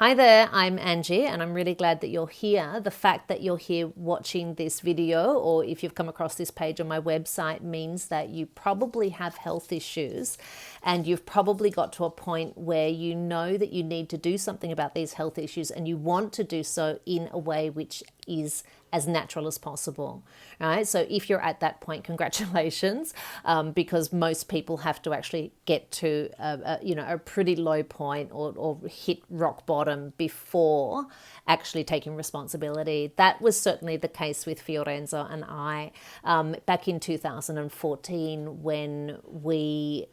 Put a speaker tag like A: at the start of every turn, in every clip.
A: Hi there, I'm Angie, and I'm really glad that you're here. The fact that you're here watching this video, or if you've come across this page on my website, means that you probably have health issues, and you've probably got to a point where you know that you need to do something about these health issues, and you want to do so in a way which is as natural as possible, right? So if you're at that point, congratulations, because most people have to actually get to a pretty low point or hit rock bottom before actually taking responsibility. That was certainly the case with Fiorenzo and I back in 2014 when we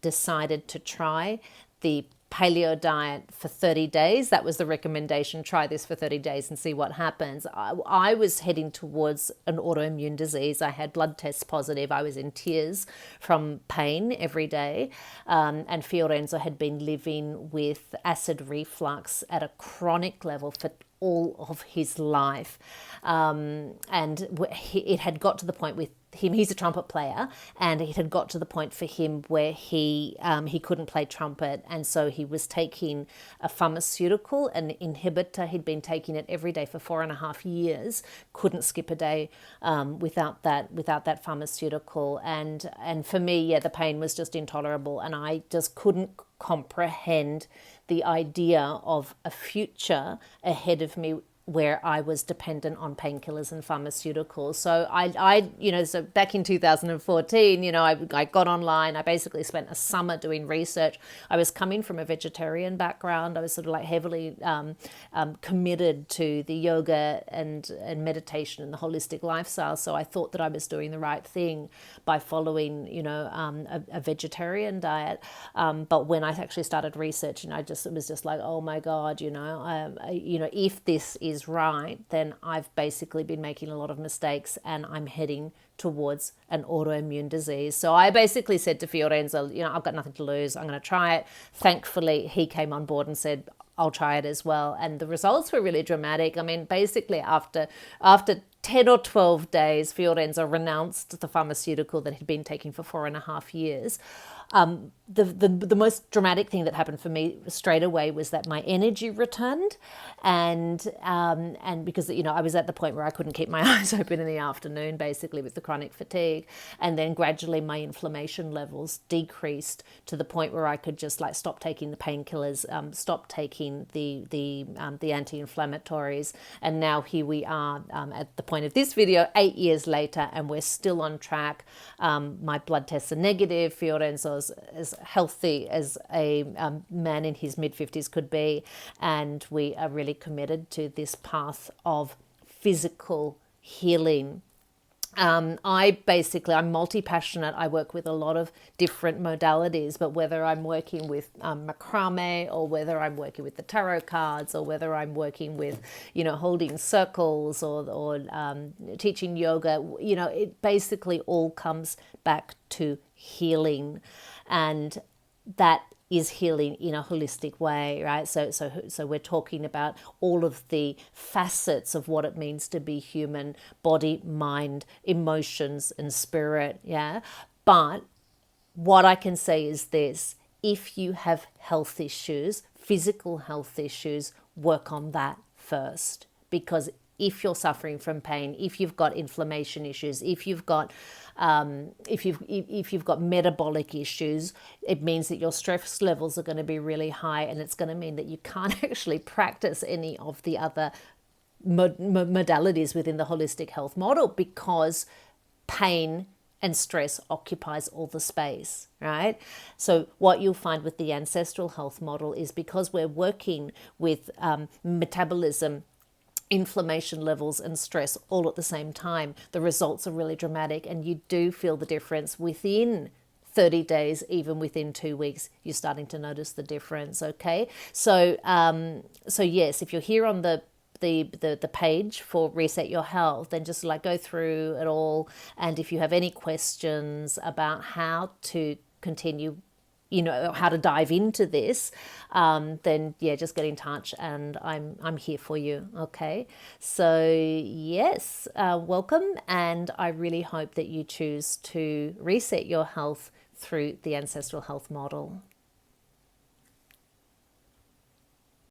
A: decided to try the Paleo Diet for 30 days. That was the recommendation. Try this for 30 days and see what happens. I was heading towards an autoimmune disease. I had blood tests positive. I was in tears from pain every day. And Fiorenzo had been living with acid reflux at a chronic level for all of his life. And it had got to the point with him, he's a trumpet player, and it had got to the point for him where he couldn't play trumpet, and so he was taking a pharmaceutical, an inhibitor. He'd been taking it every day for 4.5 years, couldn't skip a day without that pharmaceutical, and for me, the pain was just intolerable, and I just couldn't comprehend the idea of a future ahead of me where I was dependent on painkillers and pharmaceuticals. So so back in 2014, I got online. I basically spent a summer doing research. I was coming from a vegetarian background. I was sort of like heavily committed to the yoga and meditation and the holistic lifestyle. So I thought that I was doing the right thing by following, a vegetarian diet. But when I actually started researching, it was just like, oh my God, if this is right, then I've basically been making a lot of mistakes and I'm heading towards an autoimmune disease. So I basically said to Fiorenzo, I've got nothing to lose. I'm going to try it. Thankfully, he came on board and said, I'll try it as well. And the results were really dramatic. I mean, basically after 10 or 12 days, Fiorenzo renounced the pharmaceutical that he'd been taking for 4.5 years. The most dramatic thing that happened for me straight away was that my energy returned, and because I was at the point where I couldn't keep my eyes open in the afternoon, basically with the chronic fatigue, and then gradually my inflammation levels decreased to the point where I could just like stop taking the painkillers, stop taking the anti-inflammatories, and now here we are at the point of this video 8 years later, and we're still on track. My blood tests are negative. Fiorenzo's as healthy as a man in his mid-50s could be, and we are really committed to this path of physical healing. I'm multipassionate. I work with a lot of different modalities, but whether I'm working with macrame, or whether I'm working with the tarot cards, or whether I'm working with, holding circles or teaching yoga, it basically all comes back to healing, and that is healing in a holistic way, right? So we're talking about all of the facets of what it means to be human: body, mind, emotions, and spirit, yeah? But what I can say is this: if you have health issues, physical health issues, work on that first. Because if you're suffering from pain, if you've got inflammation issues, if you've got metabolic issues, it means that your stress levels are going to be really high, and it's going to mean that you can't actually practice any of the other modalities within the holistic health model, because pain and stress occupies all the space, right? So what you'll find with the Ancestral Health Model is, because we're working with metabolism, inflammation levels, and stress all at the same time, the results are really dramatic, and you do feel the difference within 30 days, even within 2 weeks, you're starting to notice the difference. Okay, so yes, if you're here on the page for Reset Your Health, then just like go through it all, and if you have any questions about how to continue, how to dive into this, then just get in touch, and I'm here for you. Okay, so yes, welcome, and I really hope that you choose to reset your health through the Ancestral Health Model.